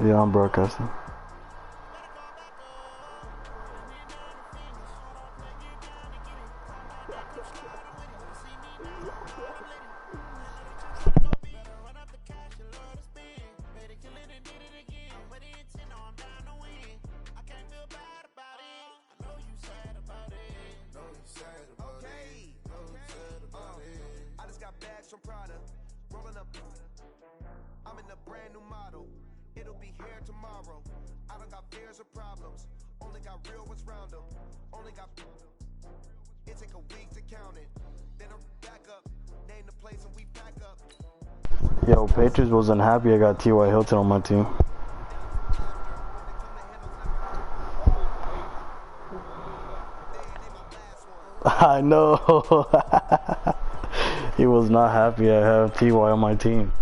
Yeah, I'm broadcasting. I'm in a brand new model. It'll be here tomorrow. I don't got fears or problems. Only got real ones round them. Only got. It take a week to count it. Then I'm back up. Name the place and we pack up. Yo, Patriots wasn't happy I got T.Y. Hilton on my team. I know. He was not happy I have T.Y. on my team.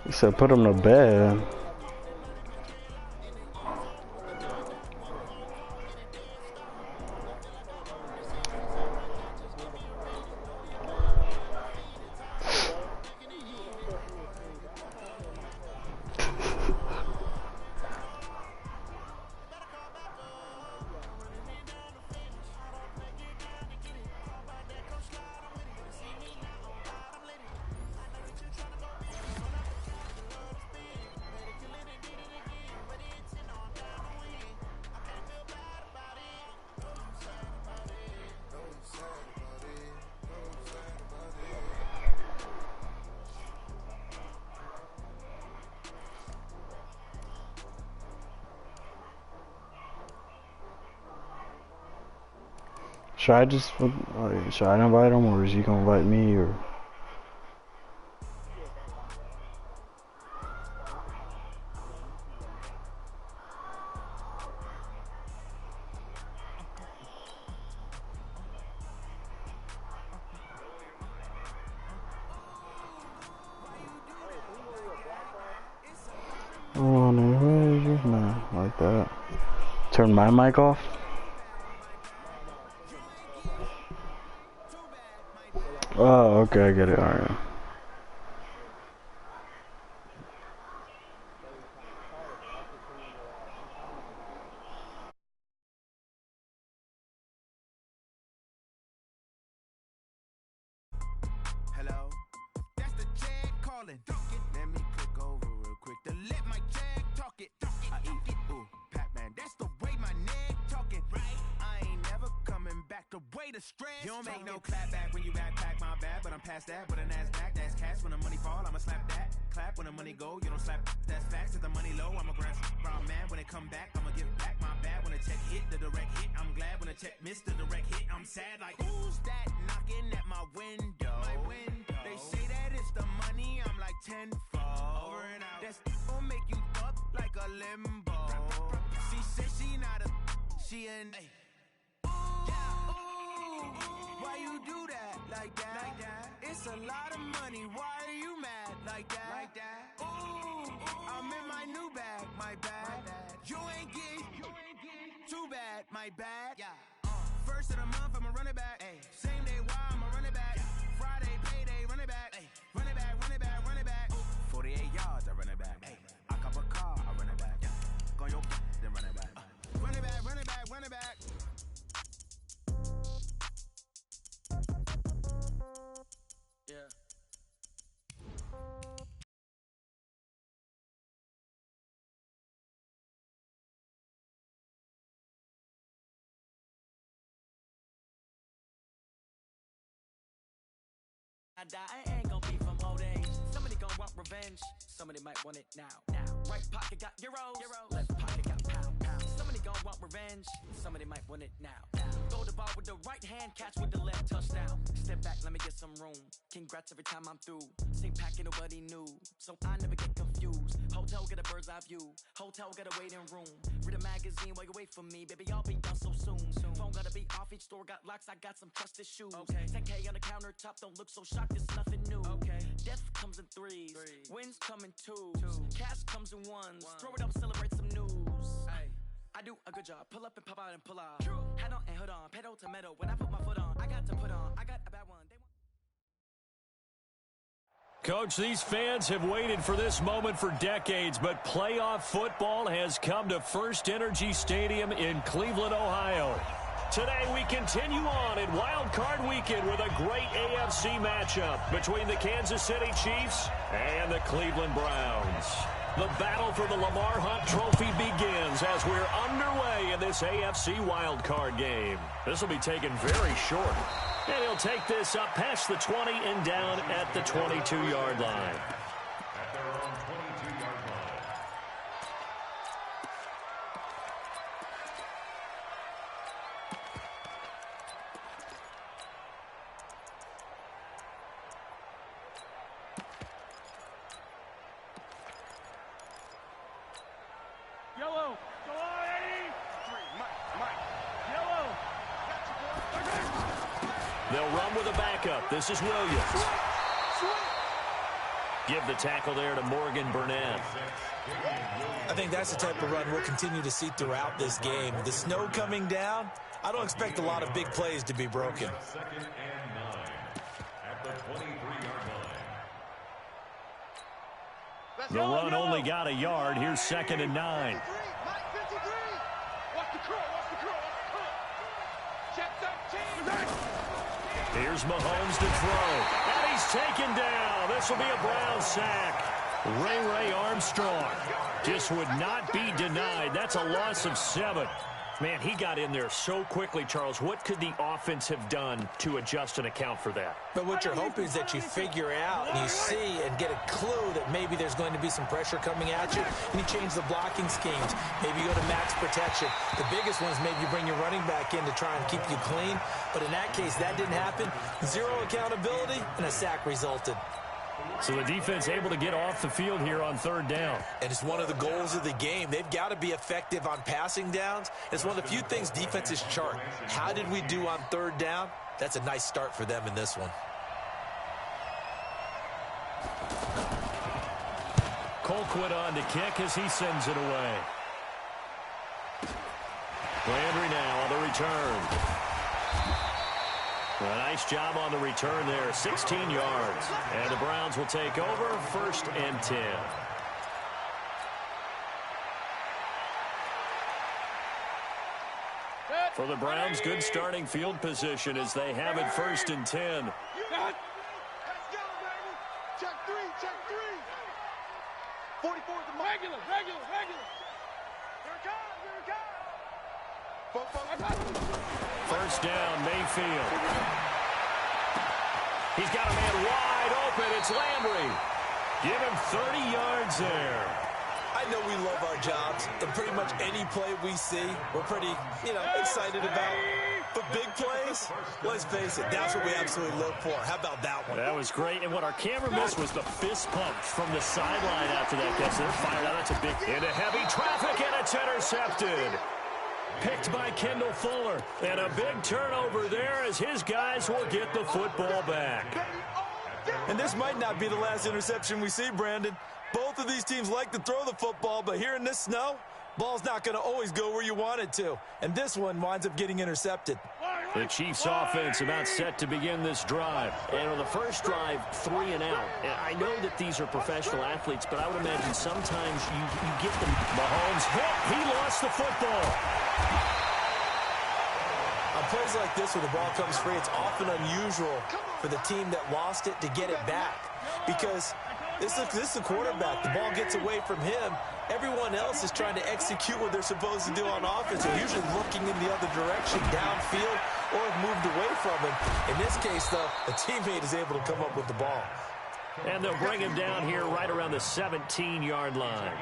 He said put him to bed. Should I just, should I invite him or is he gonna invite me or? Oh, no, like that. Turn my mic off. Oh, okay, I get it. All right. Hello, that's the Jag calling. Let me click over real quick to let my Jag talk it. I eat it, ooh, Pac-Man. That's the way my neck talking. Right, I ain't never coming back. The way the stress. You don't make no clap back when you backpack, my bad. But I'm past that. But a NASDAQ, that's cash. When the money fall, I'ma slap that. Clap when the money go, you don't slap. That's facts. If the money low, I'ma grab. Brown man, when it come back, I'ma give back my bad. When the check hit, the direct hit. I'm glad when the check missed the direct hit. I'm sad like who's that knocking at my window? My window. They say that it's the money. I'm like tenfold. Over and out. That's gon' make you up like a limbo. She said she not a. She an. Why you do that like that? Like that? It's a lot of money. Why are you mad like that? Like that? Ooh, I'm in my new bag. My bad. You ain't get too bad. My bad. Yeah. First of the month, I'ma run it back. Ay. Same day, why I'ma run it back? Yeah. Friday, payday, run it back. Ay. Run it back, run it back, run it back. Ooh. 48 yards, I run it back. Ay. I cop a car, I run it back. Yeah. Go your then run it back. Run it back, run it back, run it back. Yeah. I die, I ain't gon' be from old age. Somebody gon' want revenge. Somebody might want it now. Right pocket got euros. Left pocket got pound. Somebody gon' want revenge. Somebody might want it now. Throw the ball with the right hand, catch with the left, touchdown. Step back, let me get some room. Congrats every time I'm through. Same packet, nobody knew, so I never get confused. Hotel get a bird's eye view. Hotel get a waiting room. Read a magazine while you wait for me. Baby, I'll be done so soon. Phone gotta be off. Each store got locks. I got some trusted shoes. Okay. 10K on the countertop. Don't look so shocked. It's nothing new. Okay. Death comes in threes. Wins come in twos. Cash comes in ones. Throw it up, celebrate some news. I do a good job. Pull up and pop out and pull out. Hat on and hood on. Pedal to metal. When I put my foot on, I got to put on. I got a bad one. Coach, these fans have waited for this moment for decades, but playoff football has come to First Energy Stadium in Cleveland, Ohio. Today we continue on in Wildcard Weekend with a great AFC matchup between the Kansas City Chiefs and the Cleveland Browns. The battle for the Lamar Hunt Trophy begins as we're underway in this AFC wildcard game. This will be taken very short. And he'll take this up past the 20 and down at the 22-yard line. At their own 22-yard line. Yellow. Go on, Eddie. Mike. Yellow. They'll run with a backup. This is Williams. Give the tackle there to Morgan Burnett. I think that's the type of run we'll continue to see throughout this game. The snow coming down, I don't expect a lot of big plays to be broken. Second and 9 at the 23-yard line. The run only got a yard. Here's second and 9. Here's Mahomes to throw. And he's taken down. This will be a Brown sack. Ray Armstrong just would not be denied. That's a loss of 7. Man, he got in there so quickly, Charles. What could the offense have done to adjust and account for that? But what you're hoping is that you figure out and you see and get a clue that maybe there's going to be some pressure coming at you, and you change the blocking schemes. Maybe you go to max protection. The biggest one is maybe you bring your running back in to try and keep you clean. But in that case, that didn't happen. 0 accountability, and a sack resulted. So the defense able to get off the field here on third down. And it's one of the goals of the game. They've got to be effective on passing downs. It's one of the few things defenses chart. How did we do on third down? That's a nice start for them in this one. Colquitt on to kick as he sends it away. Landry now on the return. A nice job on the return there, 16 yards. And the Browns will take over, 1st and 10. For the Browns, good starting field position as they have it 1st and 10. Let's go, baby. Check 3. 44 is the regular. Here it comes. 1st down, Mayfield. He's got a man wide open. It's Landry. Give him 30 yards there. I know we love our jobs, and pretty much any play we see, we're pretty, excited about. But big plays, let's face it, that's what we absolutely live for. How about that one? That was great, and what our camera missed was the fist pump from the sideline after that catch. They're fired out. That's a big into heavy traffic, and it's intercepted. Picked by Kendall Fuller. And a big turnover there as his guys will get the football back. And this might not be the last interception we see, Brandon. Both of these teams like to throw the football, but here in this snow, ball's not going to always go where you want it to. And this one winds up getting intercepted. The Chiefs offense about set to begin this drive. And on the first drive, 3 and out. And I know that these are professional athletes, but I would imagine sometimes you get them. Mahomes hit. He lost the football. On plays like this where the ball comes free, it's often unusual for the team that lost it to get it back. Because this is the quarterback. The ball gets away from him. Everyone else is trying to execute what they're supposed to do on offense. They're usually looking in the other direction, downfield, or have moved away from him. In this case, though, a teammate is able to come up with the ball. And they'll bring him down here right around the 17-yard line.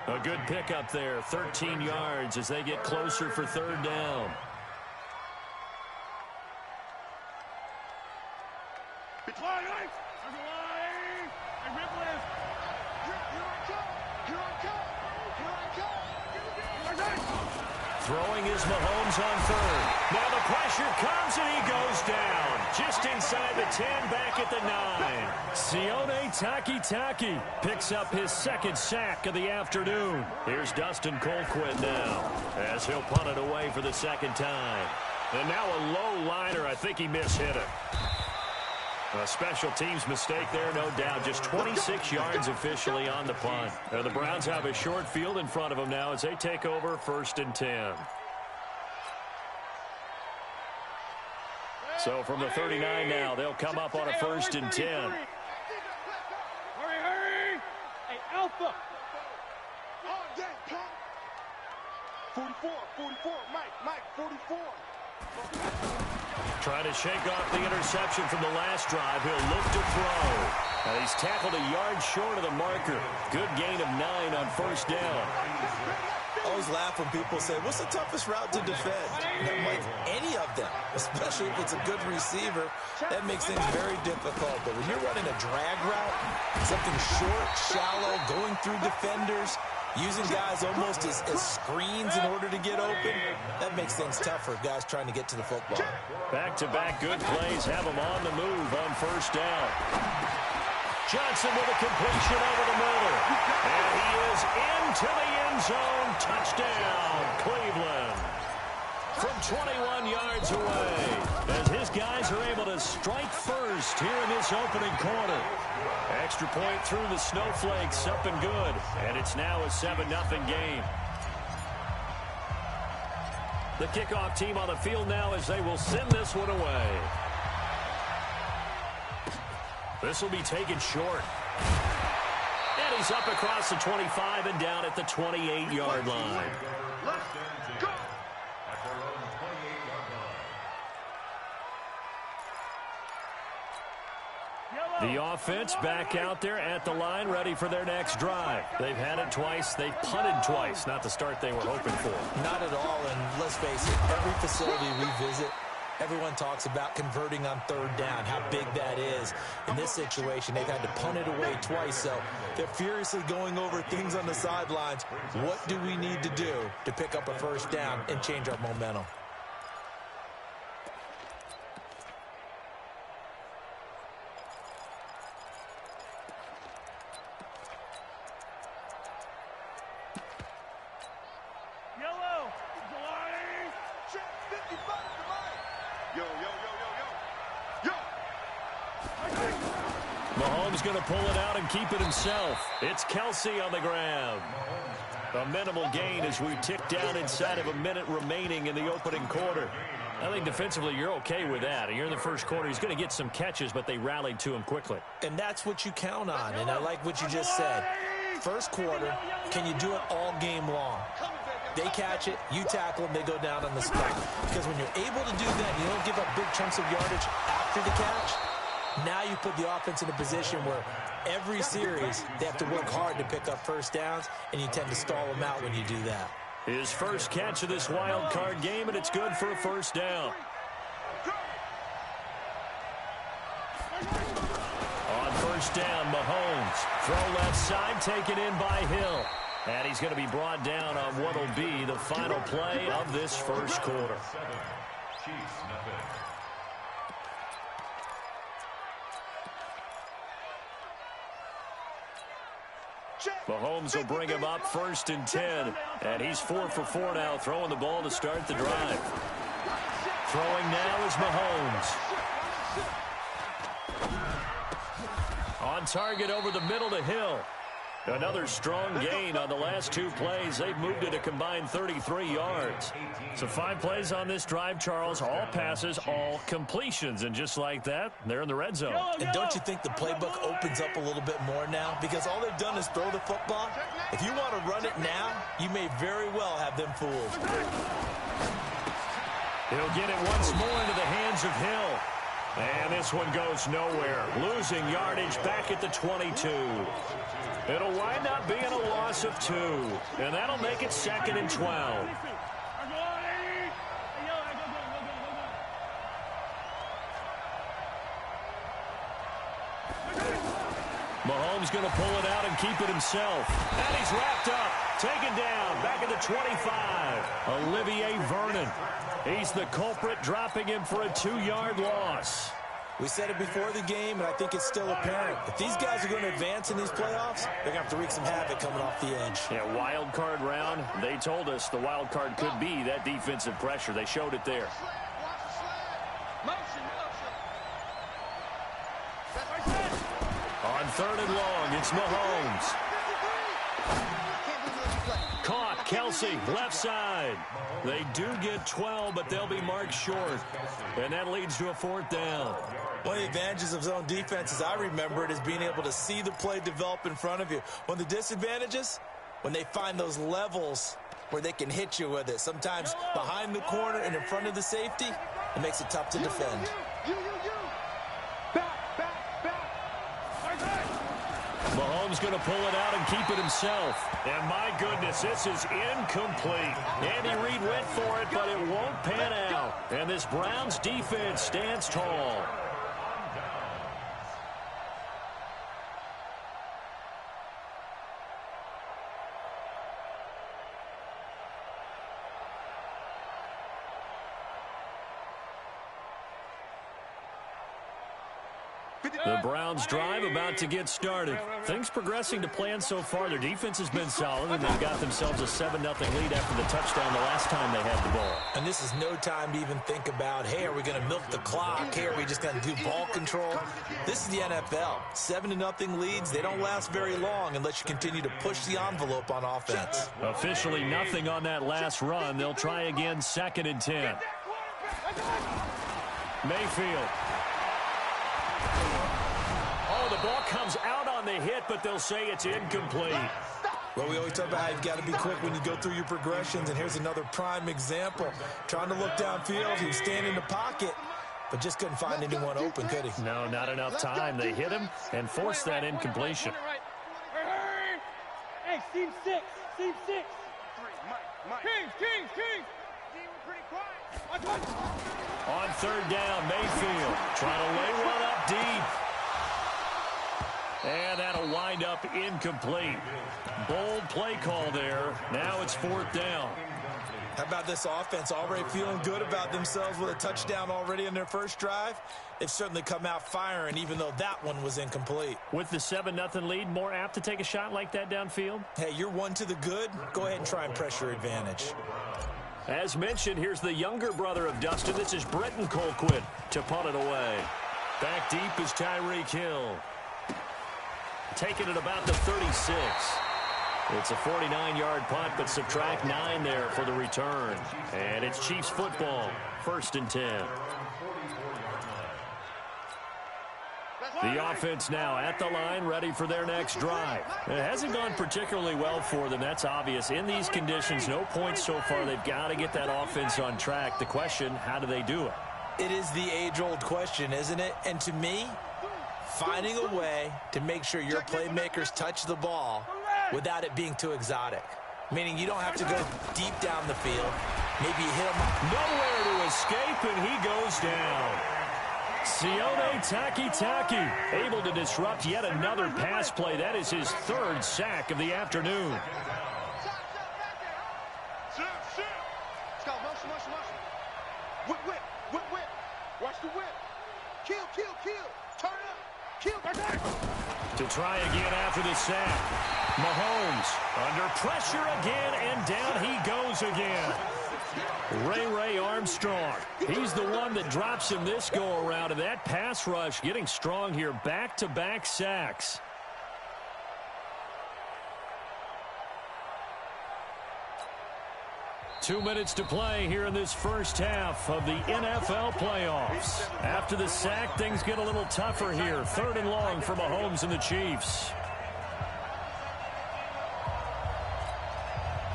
A good pickup there, 13 yards as they get closer for third down. Throwing is Mahomes on third. Now the pressure comes and he goes down. Just inside the 10, back at the 9. Sione Takitaki picks up his second sack of the afternoon. Here's Dustin Colquitt now as he'll punt it away for the second time. And now a low liner. I think he mishit it. A special teams mistake there, no doubt. Just 26 yards officially on the punt. The Browns have a short field in front of them now as they take over 1st and 10. So from the 39 now, they'll come up on a 1st and 10. Hurry, hurry! Hey, Alpha! 44, Mike, 44. Trying to shake off the interception from the last drive. He'll look to throw. And he's tackled a yard short of the marker. Good gain of 9 on 1st down. I always laugh when people say, what's the toughest route to defend? Not like any of them, especially if it's a good receiver. That makes things very difficult. But when you're running a drag route, something short, shallow, going through defenders, using guys almost as screens in order to get open, that makes things tough for guys trying to get to the football. Back-to-back good plays have him on the move on 1st down. Johnson with a completion over the middle. And he is into the end zone. Touchdown, Cleveland. From 21 yards away, as his guys are able to strike first here in this opening quarter. Extra point through the snowflakes, up and good. And it's now a 7-0 game. The kickoff team on the field now as they will send this one away. This will be taken short. And he's up across the 25 and down at the 28-yard line. The offense back out there at the line, ready for their next drive. They've had it twice. They've punted twice. Not the start they were hoping for. Not at all, and let's face it, every facility we visit, everyone talks about converting on 3rd down, how big that is. In this situation, they've had to punt it away twice, so they're furiously going over things on the sidelines. What do we need to do to pick up a 1st down and change our momentum? Mahomes going to pull it out and keep it himself. It's Kelsey on the grab. A minimal gain as we tick down inside of a minute remaining in the opening quarter. I think defensively you're okay with that. You're in the first quarter. He's going to get some catches, but they rallied to him quickly. And that's what you count on, and I like what you just said. First quarter, can you do it all game long? They catch it, you tackle them, they go down on the spot. Because when you're able to do that, you don't give up big chunks of yardage after the catch. Now you put the offense in a position where every series they have to work hard to pick up 1st downs, and you tend to stall them out when you do that. His first catch of this wild card game, and it's good for a 1st down. On 1st down, Mahomes. Throw left side, taken in by Hill. And he's going to be brought down on what will be the final play of this first quarter. Mahomes will bring him up 1st and 10. And he's 4 for 4 now, throwing the ball to start the drive. Throwing now is Mahomes. On target over the middle to Hill. Another strong gain on the last 2 plays. They've moved it a combined 33 yards. So 5 plays on this drive, Charles. All passes, all completions. And just like that, they're in the red zone. And don't you think the playbook opens up a little bit more now? Because all they've done is throw the football. If you want to run it now, you may very well have them fooled. He'll get it once more into the hands of Hill. And this one goes nowhere. Losing yardage back at the 22. It'll wind up being a loss of 2. And that'll make it 2nd and 12. Mahomes Mahomes going to pull it out and keep it himself. And he's wrapped up. Taken down. Back at the 25. Olivier Vernon. He's the culprit, dropping him for a 2-yard loss. We said it before the game, and I think it's still apparent. If these guys are going to advance in these playoffs, they're going to have to wreak some havoc coming off the edge. Yeah, wild card round. They told us the wild card could be that defensive pressure. They showed it there. On 3rd and long, it's Mahomes. Caught, Kelsey, left side. They do get 12, but they'll be marked short. And that leads to a 4th down. One of the advantages of zone defense, as I remember it, is being able to see the play develop in front of you. One of the disadvantages, when they find those levels where they can hit you with it. Sometimes behind the corner and in front of the safety, it makes it tough to defend. Mahomes going to pull it out and keep it himself. And my goodness, this is incomplete. Andy Reid went for it, but it won't pan out. And this Browns defense stands tall. The Browns drive about to get started. Things progressing to plan so far. Their defense has been solid, and they've got themselves a 7-0 lead after the touchdown the last time they had the ball. And this is no time to even think about, hey, are we going to milk the clock? Hey, are we just going to do ball control? This is the NFL. 7-0 leads, they don't last very long unless you continue to push the envelope on offense. Officially nothing on that last run. They'll try again, 2nd and 10. Mayfield. Oh, the ball comes out on the hit, but they'll say it's incomplete. Well, we always talk about how you've got to be quick when you go through your progressions, and here's another prime example. Trying to look downfield, he was standing in the pocket, but just couldn't find anyone open, could he? No, not enough time. They hit him and forced that incompletion. Hey, team 6. Team 6. Kings. Team pretty quiet. On 3rd down, Mayfield trying to lay one up deep. And that'll wind up incomplete. Bold play call there. Now it's 4th down. How about this offense already feeling good about themselves with a touchdown already in their first drive? They've certainly come out firing, even though that one was incomplete. With the 7-0 lead, more apt to take a shot like that downfield? Hey, you're one to the good. Go ahead and try and pressure advantage. As mentioned, here's the younger brother of Dustin. This is Bretton Colquitt to punt it away. Back deep is Tyreek Hill. Taking it about the 36. It's a 49-yard punt, but subtract 9 there for the return. And it's Chiefs football, 1st and 10. The offense now at the line, ready for their next drive. It hasn't gone particularly well for them, that's obvious. In these conditions, no points so far. They've got to get that offense on track. The question, how do they do it? It is the age-old question, isn't it? And to me, finding a way to make sure your playmakers touch the ball without it being too exotic. Meaning you don't have to go deep down the field. Maybe you hit him. Nowhere to escape, and he goes down. Sione Takitaki able to disrupt yet another pass play. That is his 3rd sack of the afternoon. Let's go, motion. Whip. Watch the whip. Kill. Turn up. Kill. To try again after the sack. Mahomes under pressure again, and down he goes again. Ray Armstrong. He's the one that drops him this go-around, and that pass rush getting strong here. Back-to-back sacks. Two minutes to play here in this first half of the NFL playoffs. After the sack, things get a little tougher here. 3rd and long for Mahomes and the Chiefs.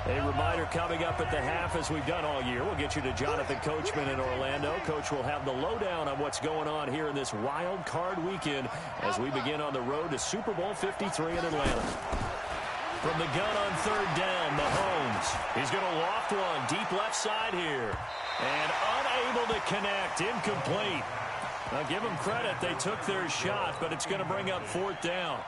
A reminder coming up at the half, as we've done all year. We'll get you to Jonathan Coachman in Orlando. Coach will have the lowdown on what's going on here in this wild card weekend as we begin on the road to Super Bowl 53 in Atlanta. From the gun on 3rd down, Mahomes. He's going to loft one deep left side here. And unable to connect, incomplete. Now give them credit, they took their shot, but it's going to bring up 4th down.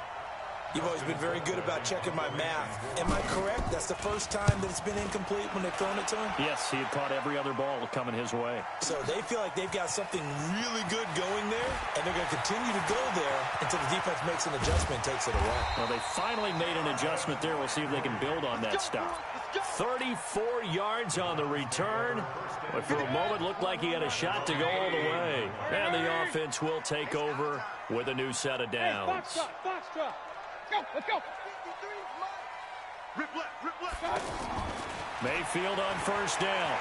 You've always been very good about checking my math. Am I correct? That's the first time that it's been incomplete when they've thrown it to him? Yes, he had caught every other ball coming his way. So they feel like they've got something really good going there, and they're going to continue to go there until the defense makes an adjustment and takes it away. Well, they finally made an adjustment there. We'll see if they can build on that stop. 34 yards on the return, but for a moment looked like he had a shot to go all the way. And the offense will take over with a new set of downs. Foxtrot. Let's go. Rip left. Mayfield on first down.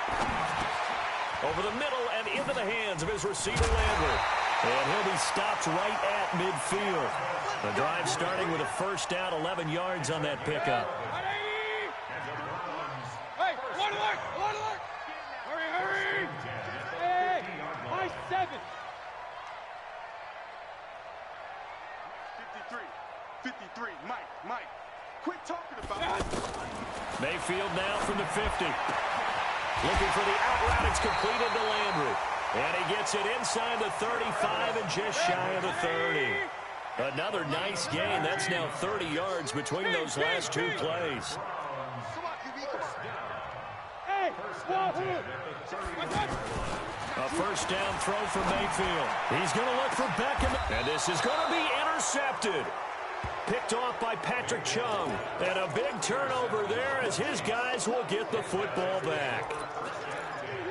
Over the middle and into the hands of his receiver, Landry. And he'll be stopped right at midfield. The drive starting with a first down, 11 yards on that pickup. Hey, alert! Hurry! Hey, high 7. 53, Mike. Quit talking about it. Mayfield now from the 50. Looking for the out route. It's completed to Landry. And he gets it inside the 35 and just shy of the 30. Another nice gain. That's now 30 yards between those last two plays. Hey, a first down throw for Mayfield. He's going to look for Beckham. And this is going to be intercepted. Picked off by Patrick Chung. And a big turnover there as his guys will get the football back.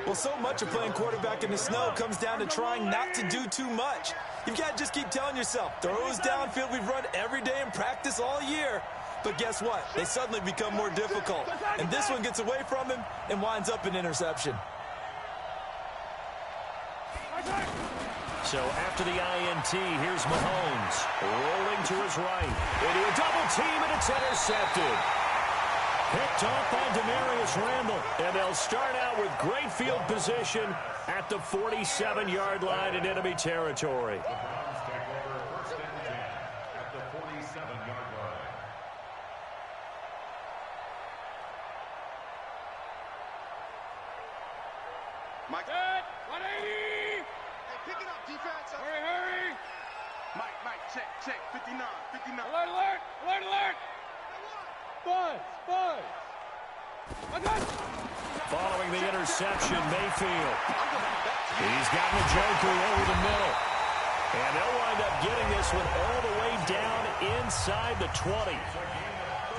Well, so much of playing quarterback in the snow comes down to trying not to do too much. You've got to just keep telling yourself, throws downfield we've run every day in practice all year. But guess what? They suddenly become more difficult. And this one gets away from him and winds up an interception. So after the INT, here's Mahomes rolling to his right. Into a double team, and it's intercepted. Picked off by Demarius Randall. And they'll start out with great field position at the 47-yard line in enemy territory. The Browns take over first and 10 at the 47-yard line. Mike. 180. Hey, pick it up, defense. Hurry. Mike, check. 59. Alert. Buzz. Following the interception, Mayfield. He's got Njoku over the middle. And they'll wind up getting this one all the way down inside the 20.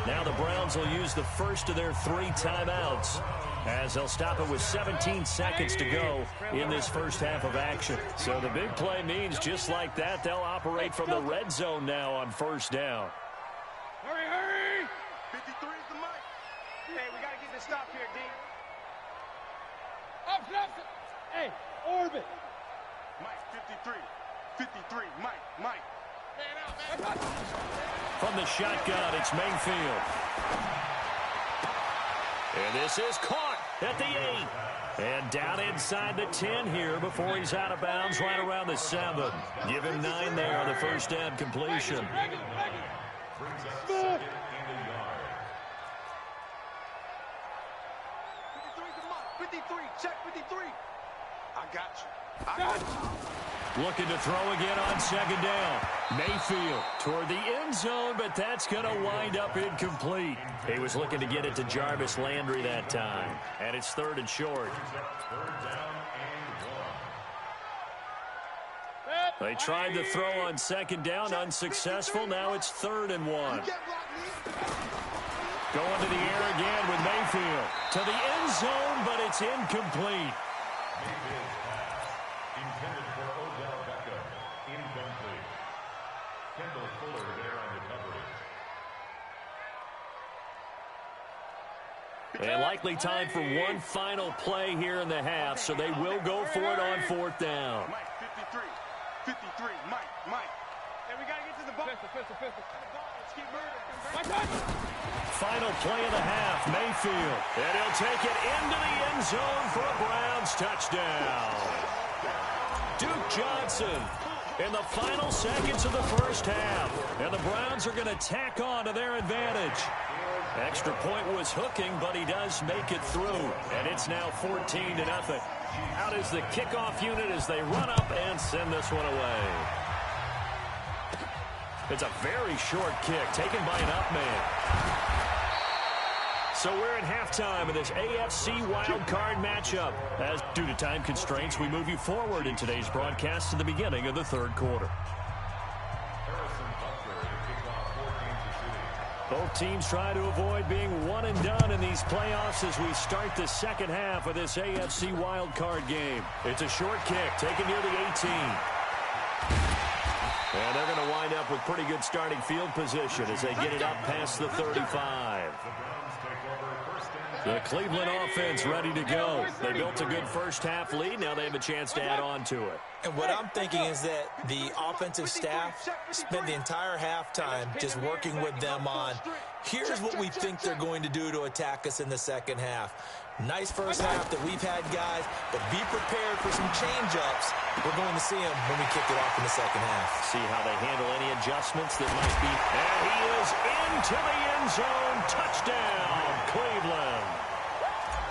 Now the Browns will use the first of their 3 timeouts as they'll stop it with 17 seconds to go in this first half of action. So the big play means just like that, they'll operate from the red zone now on first down. Hurry. 53 is the mic. Hey, we got to get this stop here, D. Up. Hey, orbit. Mike, 53, Mike. Man out. From the shotgun, it's Mayfield. And this is caught at the 8. And down inside the 10 here before he's out of bounds right around the 7. Give him 9 there on the first down completion. Brings up second and a yard. 53, check 53. I got you. Looking to throw again on second down. Mayfield toward the end zone, but that's going to wind up incomplete. He was looking to get it to Jarvis Landry that time. And it's 3rd and short. Third down and 1. They tried to throw on second down, unsuccessful. Now it's 3rd and 1. Going to the air again with Mayfield. To the end zone, but it's incomplete. Mayfield's pass intended for Odell Beckham. Incomplete. Kendall Fuller there on the coverage. And likely time for one final play here in the half, so they will go for it on 4th down. Mike, 53, Mike. Hey, we got to get to the ball. Pistol. Let's keep murdering. Final play of the half, Mayfield. And he'll take it into the end zone for a Browns touchdown. Duke Johnson in the final seconds of the first half. And the Browns are going to tack on to their advantage. Extra point was hooking, but he does make it through. And it's now 14-0. Out is the kickoff unit as they run up and send this one away. It's a very short kick taken by an up man. So we're at halftime of this AFC Wildcard matchup. As due to time constraints, we move you forward in today's broadcast to the beginning of the third quarter. Both teams try to avoid being one and done in these playoffs as we start the second half of this AFC Wildcard game. It's a short kick taken near the 18. And they're going to wind up with pretty good starting field position as they get it up past the 35. The Cleveland offense ready to go. They built a good first-half lead. Now they have a chance to add on to it. And what I'm thinking is that the offensive staff spent the entire halftime just working with them on, here's what we think they're going to do to attack us in the second half. Nice first half that we've had, guys, but be prepared for some change-ups. We're going to see them when we kick it off in the second half. See how they handle any adjustments that might be. And he is into the end zone. Touchdown, Cleveland.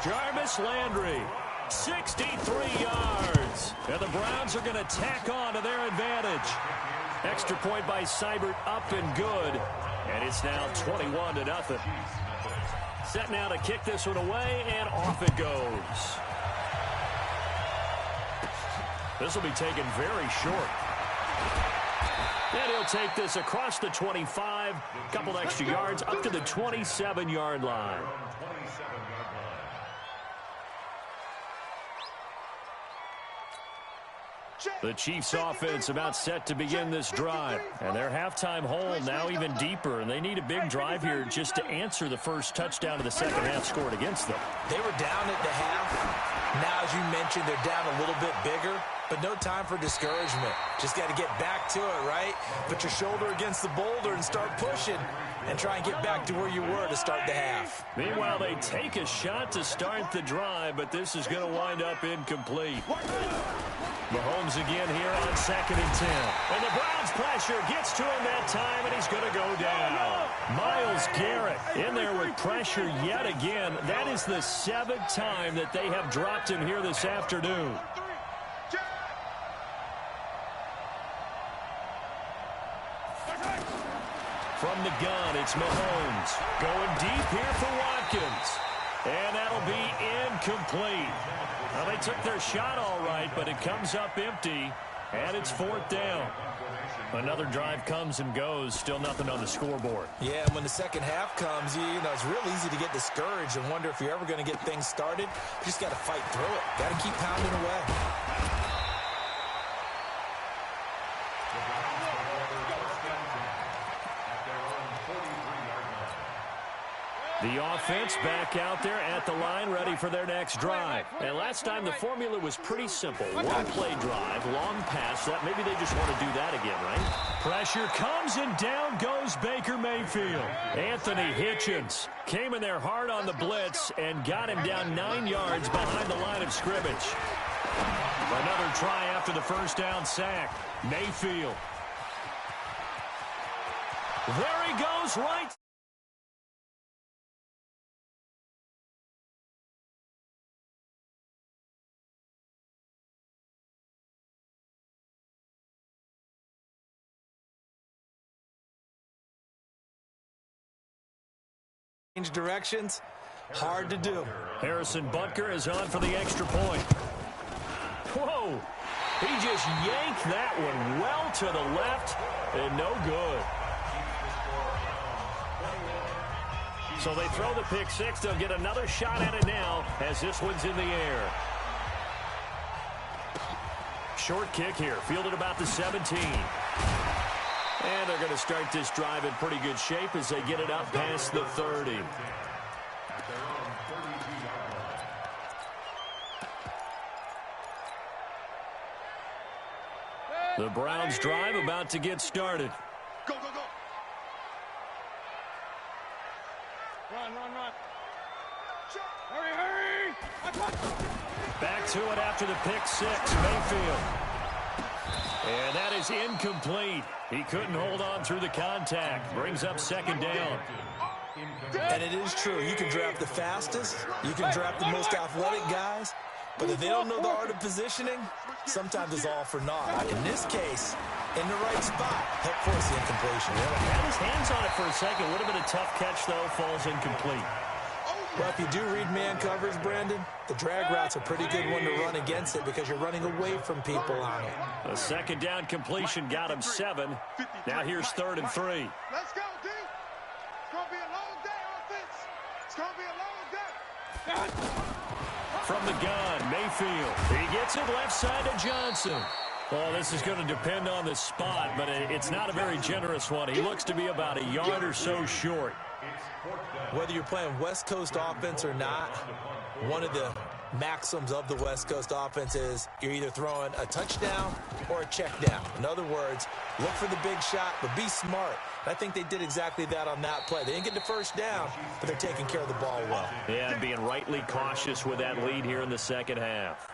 Jarvis Landry, 63 yards. And the Browns are going to tack on to their advantage. Extra point by Seibert, up and good. And it's now 21-0. Set now to kick this one away, and off it goes. This will be taken very short. And he'll take this across the 25, couple extra yards, up to the 27-yard line. The Chiefs offense about set to begin this drive. And their halftime hole now even deeper. And they need a big drive here just to answer the first touchdown of the second half scored against them. They were down at the half. Now, as you mentioned, they're down a little bit bigger. But no time for discouragement. Just got to get back to it, right? Put your shoulder against the boulder and start pushing. And try and get back to where you were to start the half. Meanwhile, they take a shot to start the drive, but this is going to wind up incomplete. Mahomes again here on 2nd and 10. And the Browns pressure gets to him that time, and he's going to go down. Myles Garrett in there with pressure yet again. That is the 7th time that they have dropped him here this afternoon. From the gun, it's Mahomes. Going deep here for Watkins. And that'll be incomplete. Well, they took their shot all right, but it comes up empty. And it's 4th down. Another drive comes and goes. Still nothing on the scoreboard. Yeah, when the second half comes, you know, it's real easy to get discouraged and wonder if you're ever going to get things started. You just got to fight through it. Got to keep pounding away. The offense back out there at the line, ready for their next drive. And last time the formula was pretty simple. One play drive, long pass. That maybe they just want to do that again, right? Pressure comes and down goes Baker Mayfield. Anthony Hitchens came in there hard on the blitz and got him down 9 yards behind the line of scrimmage. Another try after the first down sack. Mayfield. There he goes, right. Change directions, hard to do. Harrison Butker is on for the extra point. Whoa! He just yanked that one well to the left and no good. So they throw the pick six. They'll get another shot at it now as this one's in the air. Short kick here, fielded about the 17. And they're going to start this drive in pretty good shape as they get it up past the 30. The Browns drive about to get started. Go, go, go. Run, run, run. Hurry, hurry. Back to it after the pick six, Mayfield. And that is incomplete. He couldn't hold on through the contact. Brings up second down. And it is true. You can draft the fastest. You can draft the most athletic guys. But if they don't know the art of positioning, sometimes it's all for naught. In this case, in the right spot. Help force the incompletion. Yeah, had his hands on it for a second. Would have been a tough catch, though. Falls incomplete. Well, if you do read man coverage, Brandon, the drag route's a pretty good one to run against it because you're running away from people on it. A second down completion got him 7. Now here's 3rd and 3. Let's go, D. It's going to be a long day, offense. It's going to be a long day. From the gun, Mayfield. He gets it left side to Johnson. Well, this is going to depend on the spot, but it's not a very generous one. He looks to be about a yard or so short. Whether you're playing West Coast offense or not, one of the maxims of the West Coast offense is you're either throwing a touchdown or a check down. In other words, look for the big shot, but be smart. I think they did exactly that on that play. They didn't get the first down, but they're taking care of the ball well. Yeah, being rightly cautious with that lead here in the second half.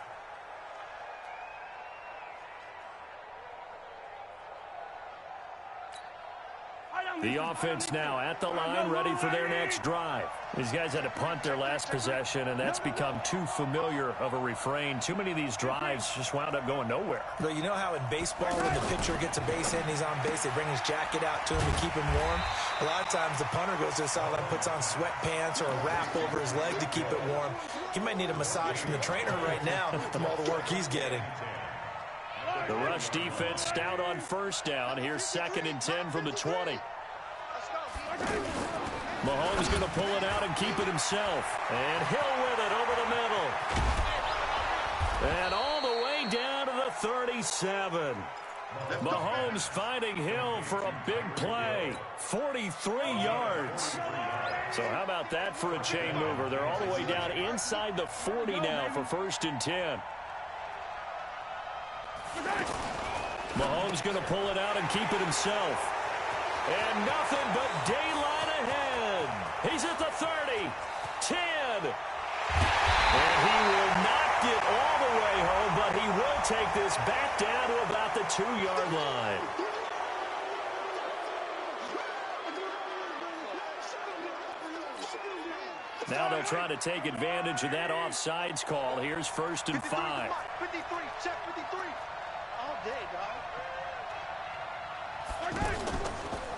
The offense now at the line, ready for their next drive. These guys had to punt their last possession, and that's become too familiar of a refrain. Too many of these drives just wound up going nowhere. But you know how in baseball, when the pitcher gets a base hit and he's on base, they bring his jacket out to him to keep him warm? A lot of times the punter goes to the sideline, puts on sweatpants or a wrap over his leg to keep it warm. He might need a massage from the trainer right now from all the work he's getting. The rush defense stout on first down. Here's 2nd and 10 from the 20. Mahomes going to pull it out and keep it himself. And Hill with it over the middle. And all the way down to the 37. Mahomes finding Hill for a big play. 43 yards. So how about that for a chain mover? They're all the way down inside the 40 now for 1st and 10. Mahomes going to pull it out and keep it himself. And nothing but daylight ahead. He's at the 30, 10. And he will not get all the way home, but he will take this back down to about the 2-yard line. Now they'll try to take advantage of that offsides call. Here's 1st and 5. 53, check 53. All day, dog.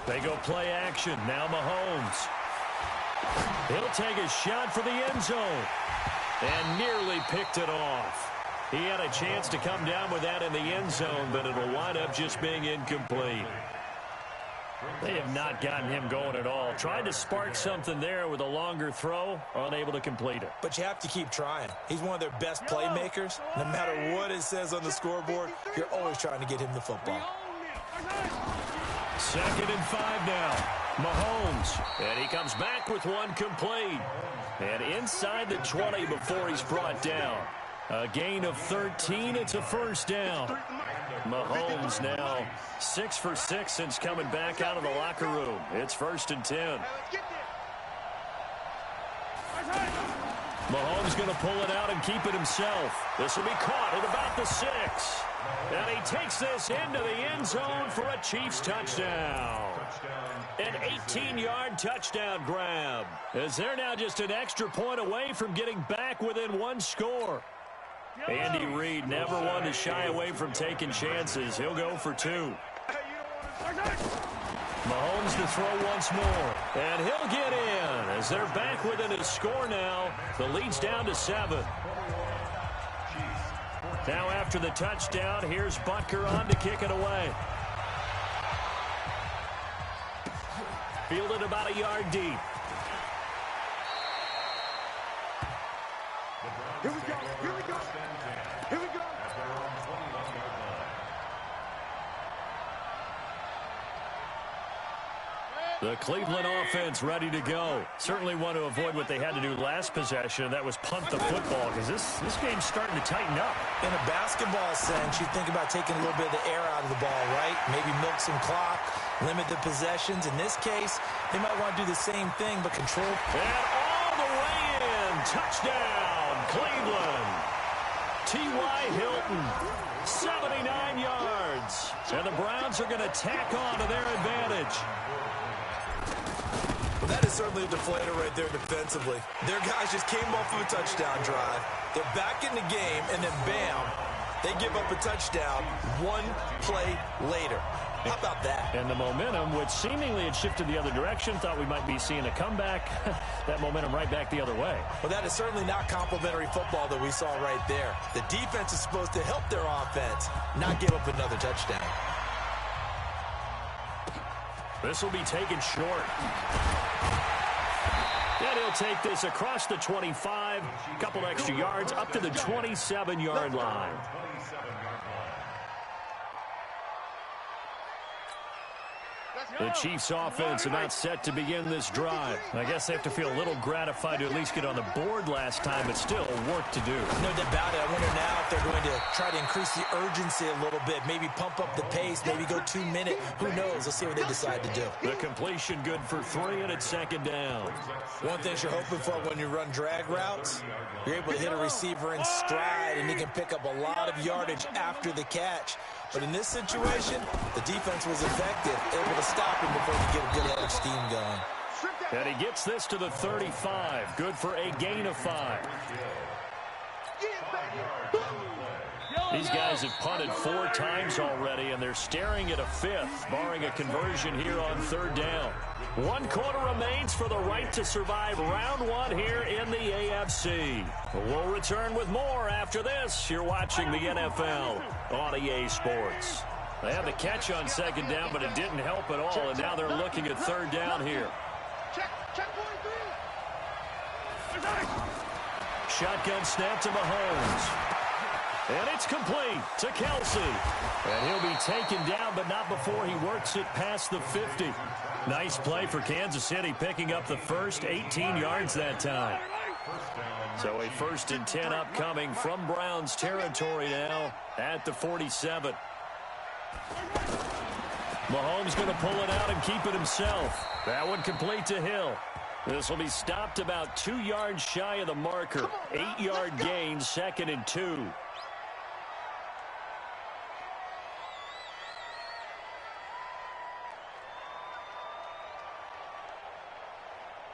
They go play action. Now Mahomes. He'll take a shot for the end zone. And nearly picked it off. He had a chance to come down with that in the end zone, but it'll wind up just being incomplete. They have not gotten him going at all. Tried to spark something there with a longer throw, unable to complete it. But you have to keep trying. He's one of their best playmakers. No matter what it says on the scoreboard, you're always trying to get him the football. 2nd and 5 now. Mahomes. And he comes back with one complete. And inside the 20 before he's brought down. A gain of 13. It's a 1st down. Mahomes now 6 for 6 since coming back out of the locker room. It's 1st and 10. Mahomes going to pull it out and keep it himself. This will be caught at about the 6. And he takes this into the end zone for a Chiefs touchdown. An 18-yard touchdown grab. As they're now just an extra point away from getting back within one score. Andy Reid never one to shy away from taking chances. He'll go for 2. Mahomes to throw once more. And he'll get in as they're back within a score now. The lead's down to 7. Now after the touchdown, here's Butker on to kick it away. Fielded about a yard deep. Here we go. Here we go. Here we go. The Cleveland offense ready to go. Certainly want to avoid what they had to do last possession. That was punt the football because this game's starting to tighten up. In a basketball sense, you think about taking a little bit of the air out of the ball, right? Maybe milk some clock, limit the possessions. In this case, they might want to do the same thing but control. And all the way in. Touchdown, Cleveland. T.Y. Hilton, 79 yards. And the Browns are going to tack on to their advantage. Well, that is certainly a deflator right there defensively. Their guys just came off of a touchdown drive. They're back in the game, and then bam, They give up a touchdown one play later. How about that? And the momentum, which seemingly had shifted the other direction, thought we might be seeing a comeback. That momentum right back the other way. Well, that is certainly not complimentary football that we saw right there. The defense is supposed to help their offense, not give up another touchdown. This will be taken short. And he'll take this across the 25, a couple extra yards up to the 27-yard line. The Chiefs' offense about set to begin this drive. I guess they have to feel a little gratified to at least get on the board last time, but still work to do. No doubt about it. I wonder now if they're going to try to increase the urgency a little bit, maybe pump up the pace, maybe go 2 minute. Who knows? Let's see what they decide to do. The completion good for 3, and it's second down. One thing you're hoping for when you run drag routes, you're able to hit a receiver in stride, and he can pick up a lot of yardage after the catch. But in this situation, the defense was effective, able to stop him before he could get a good head of steam going. And he gets this to the 35. Good for a gain of 5. These guys have punted 4 times already, and they're staring at a 5th, barring a conversion here on 3rd down. 1 quarter remains for the right to survive round 1 here in the AFC. We'll return with more after this. You're watching the NFL on EA Sports. They had the catch on 2nd down, but it didn't help at all, and now they're looking at 3rd down here. Shotgun snap to Mahomes. And it's complete to Kelsey. And he'll be taken down, but not before he works it past the 50. Nice play for Kansas City, picking up the first 18 yards that time. So a 1st and 10 upcoming from Browns territory now at the 47. Mahomes going to pull it out and keep it himself. That one complete to Hill. This will be stopped about 2 yards shy of the marker. 8-yard gain, 2nd and 2.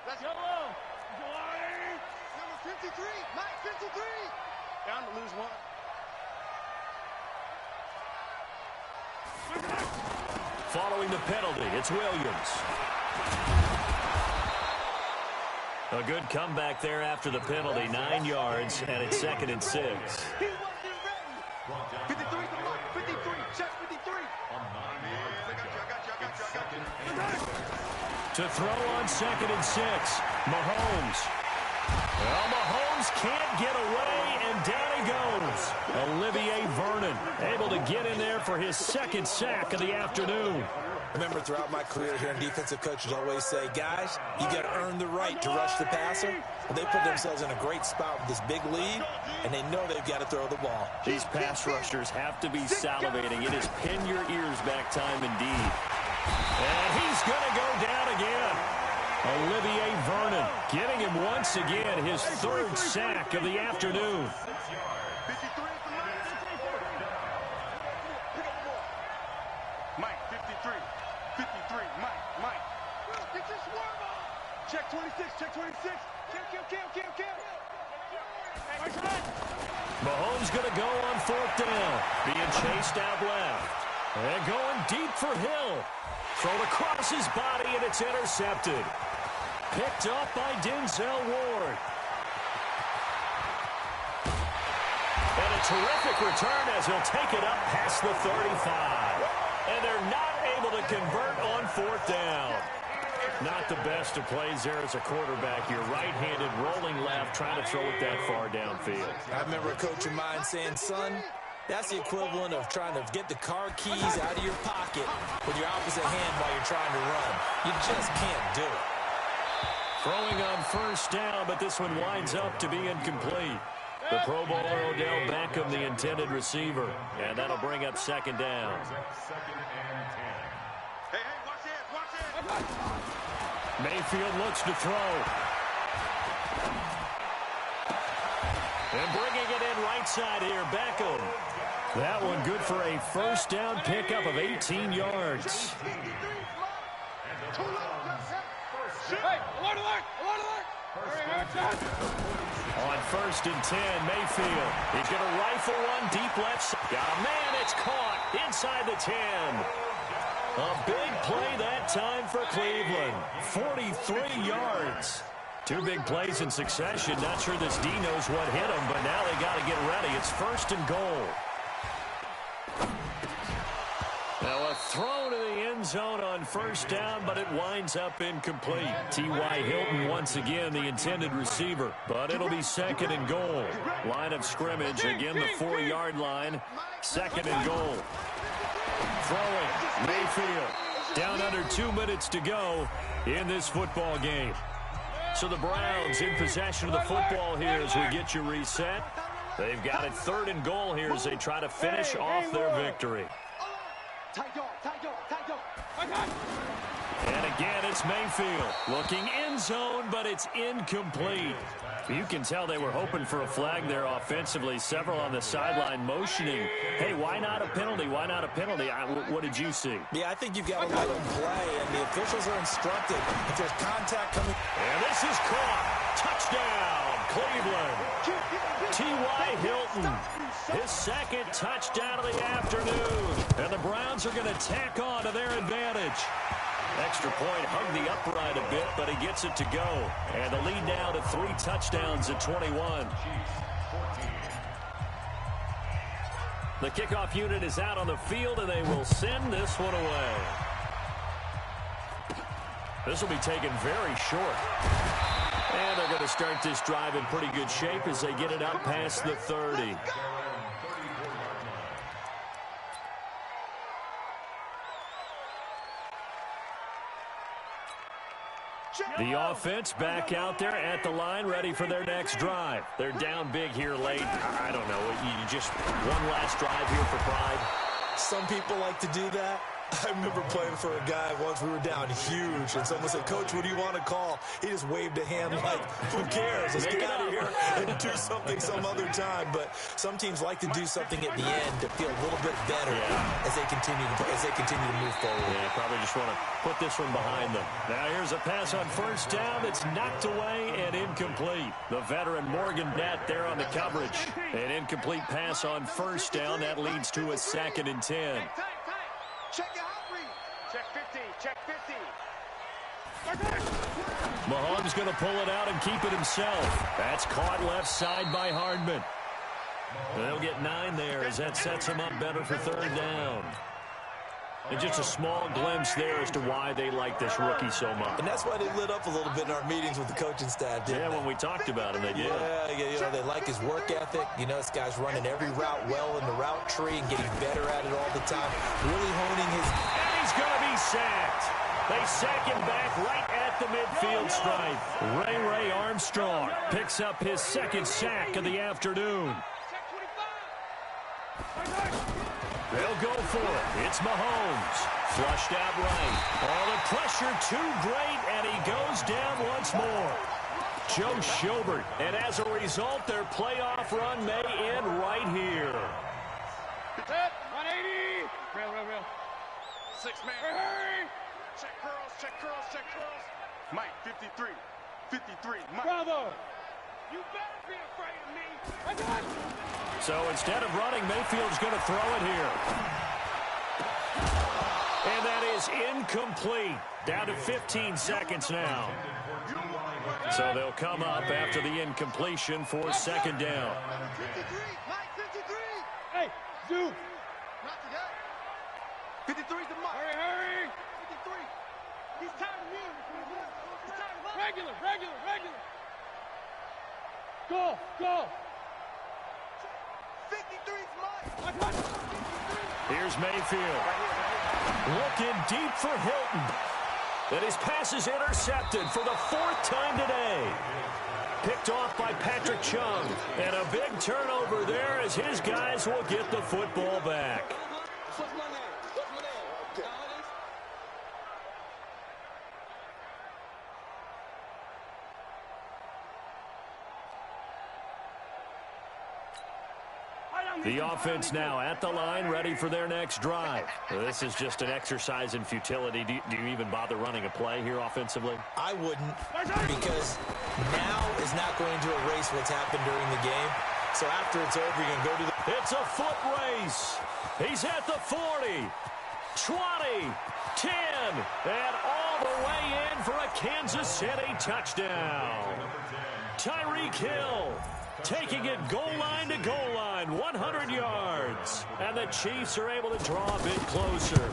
Let's go. Number 53, Mike 53. Down to lose 1. Following the penalty, it's Williams. A good comeback there after the penalty, 9 yards, and it's 2nd and 6. He wasn't ready. 53 to Mike, 53, check 53. I got you. To throw on 2nd and 6, Mahomes. Well, Mahomes can't get away, and down he goes. Olivier Vernon able to get in there for his 2nd sack of the afternoon. Remember, throughout my career here in defensive coaches always say, guys, you got to earn the right to rush the passer. Well, they put themselves in a great spot with this big lead, and they know they've got to throw the ball. These pass rushers have to be salivating. It is pin your ears back time indeed. And he's going to go down again. Olivier Vernon getting him once again his 3rd sack of the afternoon. 53 Mike 53. 53, Mike. Get your swerve on. Check 26, check 26. Kill. Mahomes going to go on 4th down. Being chased out left. And going deep for Hill. Thrown across his body, and it's intercepted. Picked up by Denzel Ward. And a terrific return as he'll take it up past the 35. And they're not able to convert on 4th down. Not the best of plays there as a quarterback. You're right-handed, rolling left, trying to throw it that far downfield. I remember a coach of mine saying, son, that's the equivalent of trying to get the car keys out of your pocket with your opposite hand while you're trying to run. You just can't do it. Throwing on 1st down, but this one winds up to be incomplete. The Pro Bowler Odell Beckham, the intended receiver. And that'll bring up 2nd down. Hey, watch it. Mayfield looks to throw. And bringing it in right side here, Beckham. That one good for a 1st down pickup of 18 yards. Hey, alert! On 1st and 10, Mayfield. He's going to rifle one deep left side. Got a man. It's caught inside the 10. A big play that time for Cleveland. 43 yards. 2 big plays in succession. Not sure this D knows what hit him, but now they got to get ready. It's 1st and goal. Now a throw to the end zone on 1st down, but it winds up incomplete. T.Y. Hilton once again the intended receiver, but it'll be 2nd and goal. Line of scrimmage, again the 4-yard line. 2nd and goal. Throwing, Mayfield. Down under 2 minutes to go in this football game. So the Browns in possession of the football here as we get you reset. They've got it 3rd and goal here as they try to finish off their victory. And again, it's Mayfield looking end zone, but it's incomplete. You can tell they were hoping for a flag there offensively. Several on the sideline motioning, hey, why not a penalty? Why not a penalty? What did you see? Yeah, I think you've got to let them play, and the officials are instructed. If there's contact coming. And this is caught. Touchdown, Cleveland. T.Y. Hilton, his 2nd touchdown of the afternoon. And the Browns are going to tack on to their advantage. Extra point hung the upright a bit, but he gets it to go. And the lead now to 3 touchdowns at 21. The kickoff unit is out on the field, and they will send this one away. This will be taken very short. And they're going to start this drive in pretty good shape as they get it out past the 30. The offense back out there at the line, ready for their next drive. They're down big here late. I don't know. You just one last drive here for pride. Some people like to do that. I remember playing for a guy once. We were down huge, and someone said, "Coach, what do you want to call?" He just waved a hand like, "Who cares? Let's get out of here and do something some other time." But some teams like to do something at the end to feel a little bit better as they continue to move forward. Yeah, probably just want to put this one behind them. Now here's a pass on 1st down that's knocked away and incomplete. The veteran Morgan Nett there on the coverage. An incomplete pass on 1st down. That leads to a 2nd and 10. Check your hot read. Check 50. Check 50. Mahomes going to pull it out and keep it himself. That's caught left side by Hardman. They'll get 9 there as that sets him up better for 3rd down. And just a small glimpse there as to why they like this rookie so much. And that's why they lit up a little bit in our meetings with the coaching staff, didn't they? When we talked about him, they did. Yeah, they like his work ethic. You know, this guy's running every route well in the route tree and getting better at it all the time. Really honing his... And he's going to be sacked. They sack him back right at the midfield stripe. Ray Armstrong picks up his 2nd sack of the afternoon. They'll go for it. It's Mahomes. Flushed out right. Oh, the pressure too great, and he goes down once more. Joe Schobert. And as a result, their playoff run may end right here. 180. Real. 6-man. Hurry. Check curls. Mike, 53. 53. Mike. Bravo. You better be afraid of me. I got you. So instead of running, Mayfield's going to throw it here. And that is incomplete. Down to 15 seconds now. So they'll come up after the incompletion for 2nd down. 53. Mike, 53. Hey, Zoo. Not today. 53's the mark. Hurry. 53. He's tired of you. He's tired of us. Regular. Go. 53's Mike. Here's Mayfield. Looking deep for Hilton. And his pass is intercepted for the 4th time today. Picked off by Patrick Chung. And a big turnover there as his guys will get the football back. What's my name? Okay. The offense now at the line, ready for their next drive. This is just an exercise in futility. Do you even bother running a play here offensively? I wouldn't, because now is not going to erase what's happened during the game. So after it's over, you're going to go to the... It's a foot race. He's at the 40, 20, 10, and all the way in for a Kansas City touchdown. Tyreek Hill taking it goal line to goal line, 100 yards. And the Chiefs are able to draw a bit closer.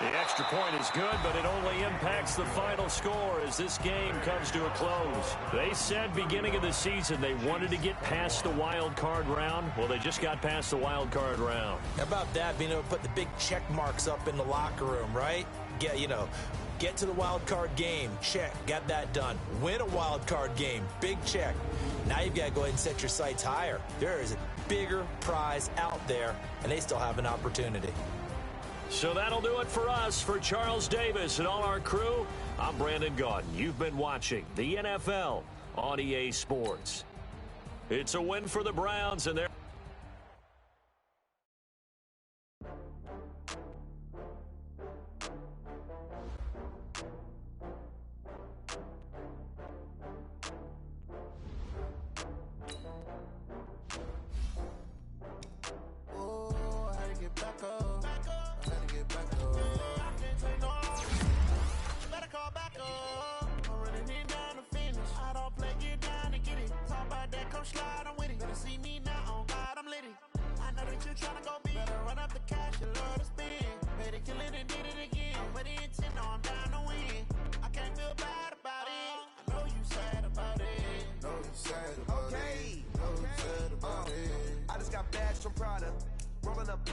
The extra point is good, but it only impacts the final score as this game comes to a close. They said beginning of the season they wanted to get past the wild card round. Well, they just got past the wild card round. How about that, being able to put the big check marks up in the locker room, right? Get to the wild card game, check, got that done. Win a wild card game, big check. Now you've got to go ahead and set your sights higher. There is a bigger prize out there, and they still have an opportunity. So that'll do it for us. For Charles Davis and all our crew, I'm Brandon Gaudin. You've been watching the NFL on EA Sports. It's a win for the Browns, and they're... Slide, I'm with it. Better see me now, on God, I'm lit it. I know that you're trying to go big. Better run up the cash, you love to spend. Better kill it and did it again. I'm with the intent, no, I'm down to win. I can't feel bad about it. I know you sad about it. Know you sad about it. Know you sad about it. I just got bags from Prada. Rolling up.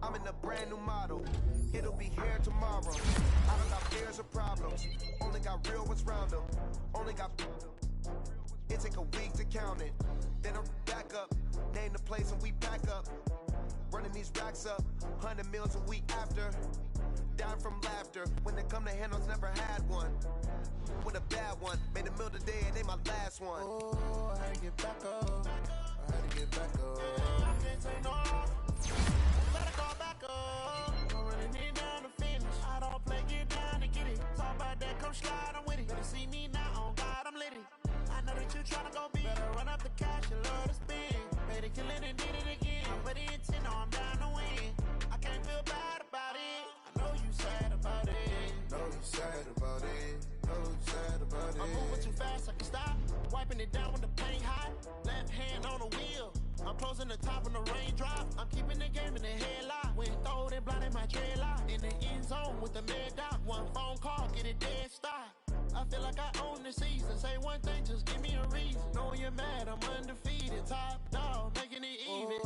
I'm in a brand new model. It'll be here tomorrow. I don't got fears or problems. Only got real ones round them. Only got... It take a week to count it. Then I'm back up. Name the place and we pack up. Running these racks up. 100 meals a week after. Down from laughter. When it come to handles, never had one. With a bad one. Made a meal today and they my last one. Oh, I had to get back up. I had to get back up. I can't say no. Better call back up. I'm running it down to finish. I don't play, get down to get it. Talk about that, come slide, I'm with it. Better see me now, on God, I'm lit it. I know that you're trying to go big. Better run up the cash, you love to spend. Better kill it and did it again. I'm with the intent, no, I'm down to win. I can't feel bad about it. I know you sad about it. Know you sad about it. Know you sad about it. I'm moving too fast, I can stop. Wiping it down when the paint hot. Left hand on the wheel. I'm closing the top when the raindrop. I'm keeping the game in the headlock. When throwed and blinded my dreadlock. In the end zone with the mad dot. One phone call, get it dead stop. I feel like I own the season. Say one thing, just give me a reason. Knowing you're mad, I'm undefeated. Top dog, making it even.